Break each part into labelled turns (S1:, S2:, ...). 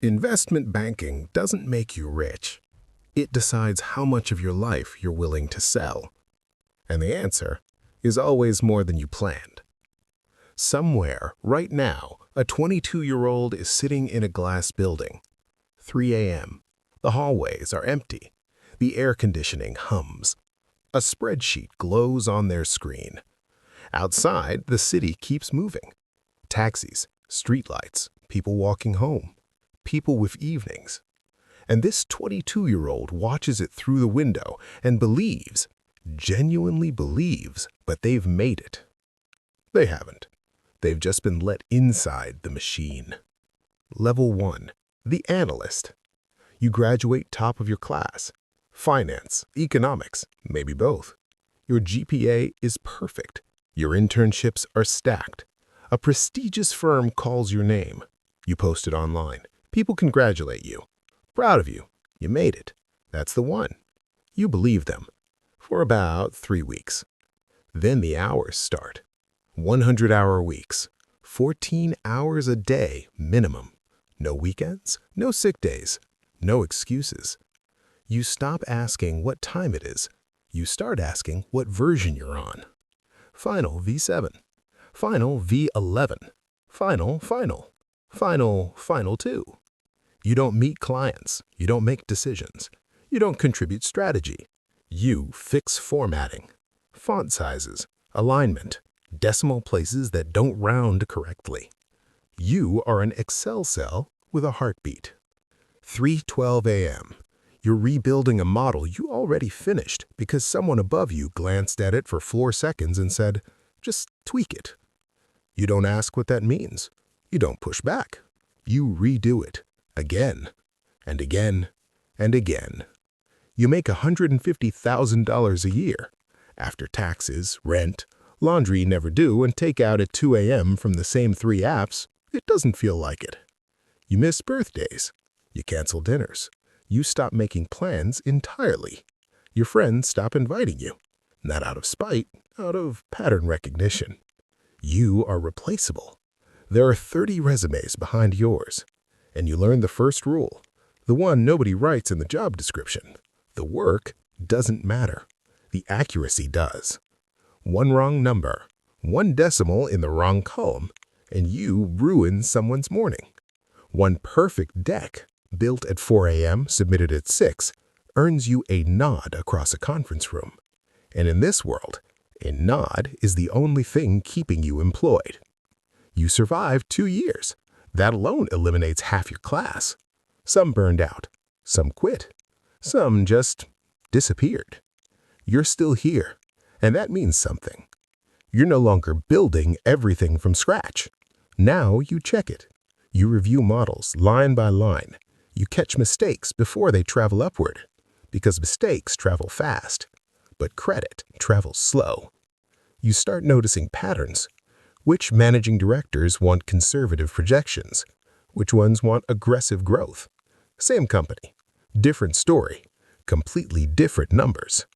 S1: Investment banking doesn't make you rich. It decides how much of your life you're willing to sell. And the answer is always more than you planned. Somewhere, right now, a 22-year-old is sitting in a glass building. 3 a.m. The hallways are empty. The air conditioning hums. A spreadsheet glows on their screen. Outside, the city keeps moving. Taxis, streetlights, people walking home, people with evenings. And this 22-year-old watches it through the window and believes, genuinely believes, but they've made it. They haven't. They've just been let inside the machine. Level 1. The Analyst. You graduate top of your class. Finance, economics, maybe both. Your GPA is perfect. Your internships are stacked. A prestigious firm calls your name. You post it online. People congratulate you. Proud of you. You made it. That's the one. You believe them. For about 3 weeks. Then the hours start. 100-hour weeks. 14 hours a day minimum. No weekends, no sick days, no excuses. You stop asking what time it is. You start asking what version you're on. Final V7. Final V11. Final 2. You don't meet clients. You don't make decisions. You don't contribute strategy. You fix formatting, font sizes, alignment, decimal places that don't round correctly. You are an Excel cell with a heartbeat. 3:12 a.m. You're rebuilding a model you already finished because someone above you glanced at it for 4 seconds and said, "Just tweak it." You don't ask what that means. You don't push back. You redo it again and again and again. You make $150,000 a year. After taxes, rent, laundry never due, and takeout at 2 a.m. from the same 3 apps, it doesn't feel like it. You miss birthdays. You cancel dinners. You stop making plans entirely. Your friends stop inviting you. Not out of spite, out of pattern recognition. You are replaceable. There are 30 resumes behind yours. And you learn the first rule, the one nobody writes in the job description. The work doesn't matter. The accuracy does. 1 wrong number, 1 decimal in the wrong column, and you ruin someone's morning. 1 perfect deck, built at 4 a.m., submitted at 6, earns you a nod across a conference room. And in this world, a nod is the only thing keeping you employed. You survived 2 years. That alone eliminates half your class. Some burned out. Some quit. Some just disappeared. You're still here, and that means something. You're no longer building everything from scratch. Now you check it. You review models line by line. You catch mistakes before they travel upward, because mistakes travel fast, but credit travels slow. You start noticing patterns. Which managing directors want conservative projections? Which ones want aggressive growth? Same company, different story, completely different numbers.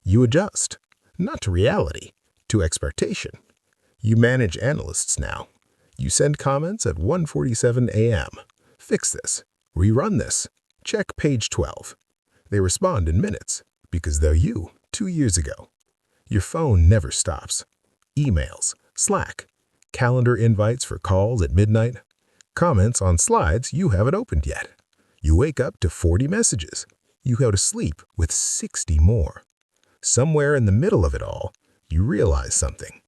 S1: You adjust, not to reality, to expectation. You manage analysts now. You send comments at 1:47 a.m. Fix this, rerun this, check page 12. They respond in minutes because they're you 2 years ago. Your phone never stops. Emails, Slack, calendar invites for calls at midnight, comments on slides you haven't opened yet. You wake up to 40 messages. You go to sleep with 60 more. Somewhere in the middle of it all, you realize something.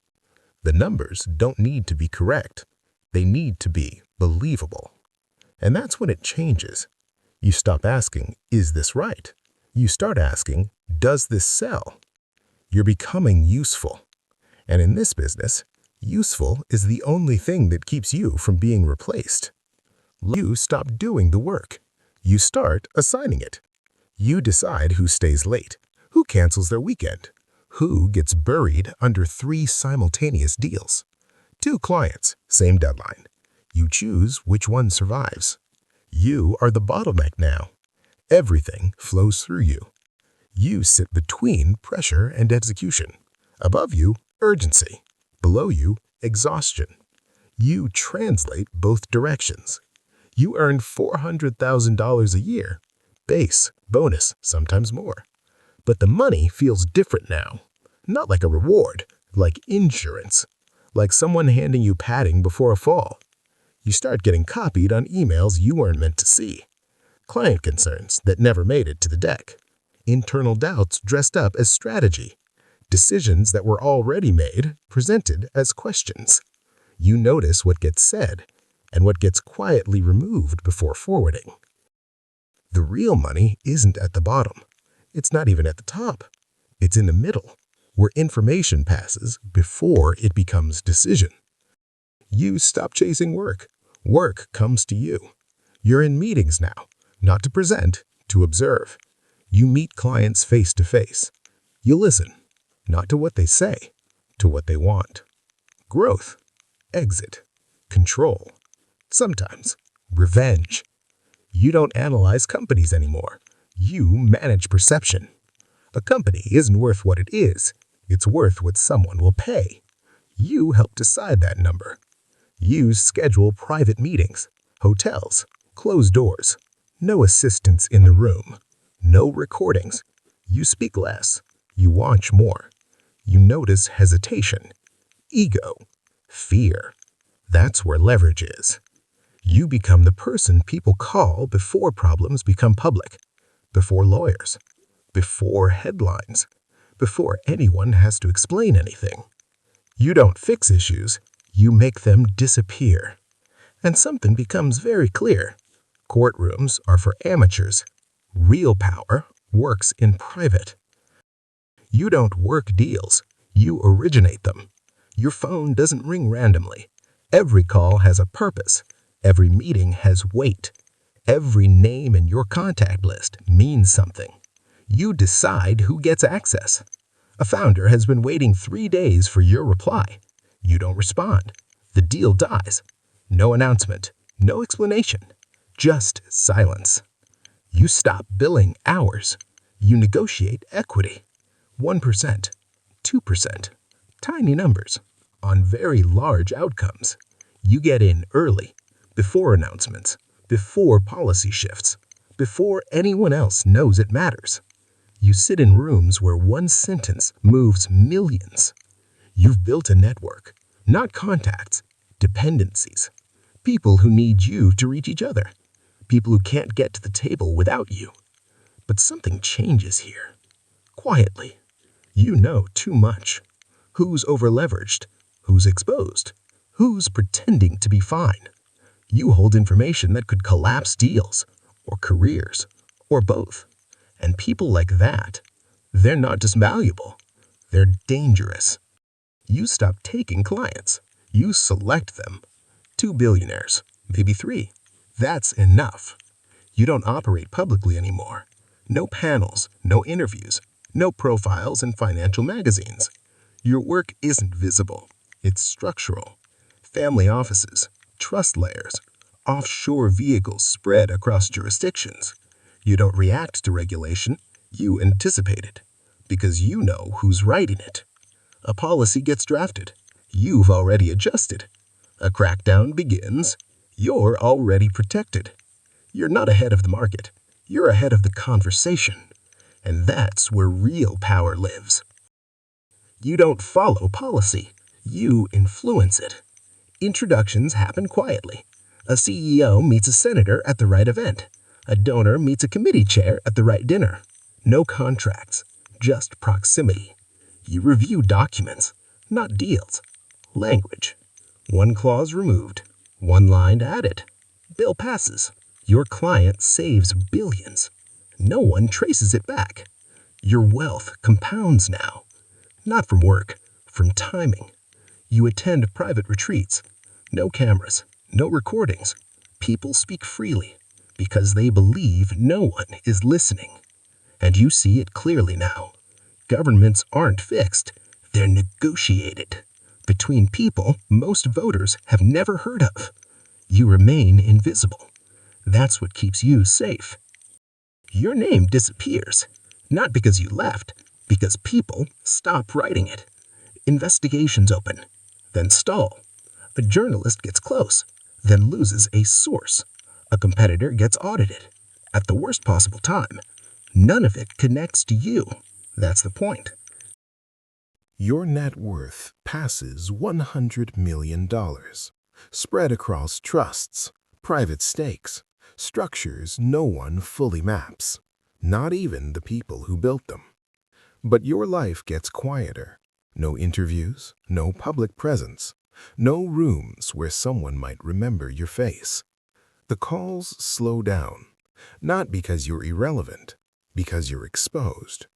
S1: The numbers don't need to be correct. They need to be believable. And that's when it changes. You stop asking, is this right? You start asking, does this sell? You're becoming useful. And in this business, useful is the only thing that keeps you from being replaced. You stop doing the work. You start assigning it. You decide who stays late, who cancels their weekend, who gets buried under 3 simultaneous deals. 2 clients, same deadline. You choose which one survives. You are the bottleneck now. Everything flows through you. You sit between pressure and execution. Above you, urgency. Below you, exhaustion. You translate both directions. You earned $400,000 a year, base, bonus, sometimes more. But the money feels different now. Not like a reward, like insurance. Like someone handing you padding before a fall. You start getting copied on emails you weren't meant to see. Client concerns that never made it to the deck. Internal doubts dressed up as strategy. Decisions that were already made presented as questions. You notice what gets said and what gets quietly removed before forwarding. The real money isn't at the bottom. It's not even at the top. It's in the middle, where information passes before it becomes decision. You stop chasing work. Work comes to you. You're in meetings now, not to present, to observe. You meet clients face to face. You listen, not to what they say, to what they want. Growth, exit, control, sometimes revenge. You don't analyze companies anymore. You manage perception. A company isn't worth what it is. It's worth what someone will pay. You help decide that number. You schedule private meetings, hotels, closed doors, no assistants in the room, no recordings. You speak less. You watch more. You notice hesitation, ego, fear. That's where leverage is. You become the person people call before problems become public, before lawyers, before headlines, before anyone has to explain anything. You don't fix issues, you make them disappear. And something becomes very clear. Courtrooms are for amateurs. Real power works in private. You don't work deals, you originate them. Your phone doesn't ring randomly. Every call has a purpose. Every meeting has weight. Every name in your contact list means something. You decide who gets access. A founder has been waiting 3 days for your reply. You don't respond. The deal dies. No announcement, no explanation, just silence. You stop billing hours. You negotiate equity. 1%, 2%, tiny numbers, on very large outcomes. You get in early, before announcements, before policy shifts, before anyone else knows it matters. You sit in rooms where one sentence moves millions. You've built a network, not contacts, dependencies. People who need you to reach each other. People who can't get to the table without you. But something changes here. Quietly. You know too much. Who's overleveraged? Who's exposed? Who's pretending to be fine? You hold information that could collapse deals, or careers, or both. And people like that, they're not just valuable, they're dangerous. You stop taking clients. You select them. 2 billionaires, maybe 3. That's enough. You don't operate publicly anymore. No panels, no interviews, no profiles in financial magazines. Your work isn't visible. It's structural. Family offices, trust layers, offshore vehicles spread across jurisdictions. You don't react to regulation. You anticipate it, because you know who's writing it. A policy gets drafted. You've already adjusted. A crackdown begins. You're already protected. You're not ahead of the market. You're ahead of the conversation. And that's where real power lives. You don't follow policy. You influence it. Introductions happen quietly. A CEO meets a senator at the right event. A donor meets a committee chair at the right dinner. No contracts, just proximity. You review documents, not deals. Language. 1 clause removed, 1 line added. Bill passes. Your client saves billions. No one traces it back. Your wealth compounds now. Not from work, from timing. You attend private retreats. No cameras, no recordings. People speak freely because they believe no one is listening. And you see it clearly now. Governments aren't fixed. They're negotiated between people most voters have never heard of. You remain invisible. That's what keeps you safe. Your name disappears, not because you left, because people stop writing it. Investigations open, then stall. A journalist gets close, then loses a source. A competitor gets audited at the worst possible time. None of it connects to you. That's the point. Your net worth passes $100 million, spread across trusts, private stakes, structures no one fully maps, not even the people who built them. But your life gets quieter. No interviews, no public presence, no rooms where someone might remember your face. The calls slow down, not because you're irrelevant, because you're exposed.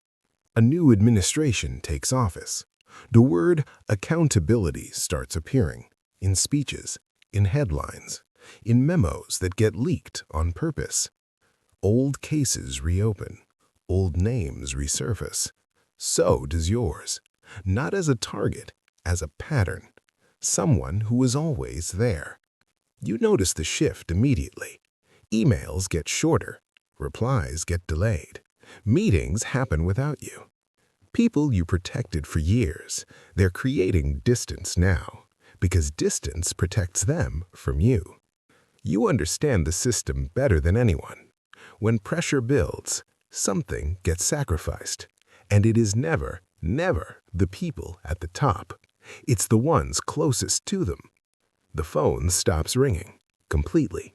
S1: A new administration takes office. The word accountability starts appearing in speeches, in headlines, in memos that get leaked on purpose. Old cases reopen, old names resurface. So does yours, not as a target, as a pattern, someone who was always there. You notice the shift immediately. Emails get shorter, replies get delayed, meetings happen without you. People you protected for years, they're creating distance now, because distance protects them from you. You understand the system better than anyone. When pressure builds, something gets sacrificed, and it is never, never the people at the top. It's the ones closest to them. The phone stops ringing completely.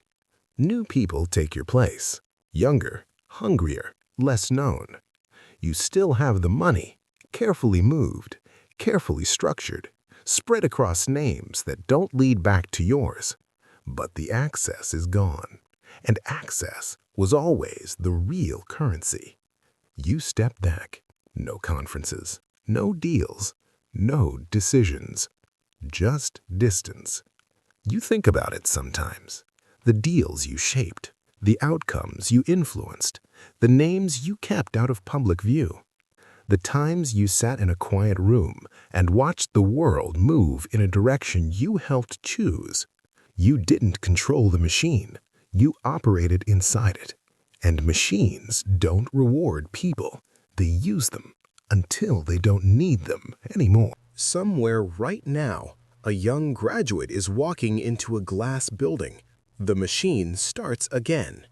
S1: New people take your place, younger, hungrier, less known. You still have the money, carefully moved, carefully structured, spread across names that don't lead back to yours. But the access is gone, and access was always the real currency. You step back, no conferences, no deals, no decisions, just distance. You think about it sometimes. The deals you shaped, the outcomes you influenced, the names you kept out of public view, the times you sat in a quiet room and watched the world move in a direction you helped choose. You didn't control the machine. You operated inside it. And machines don't reward people. They use them until they don't need them anymore. Somewhere right now, a young graduate is walking into a glass building. The machine starts again.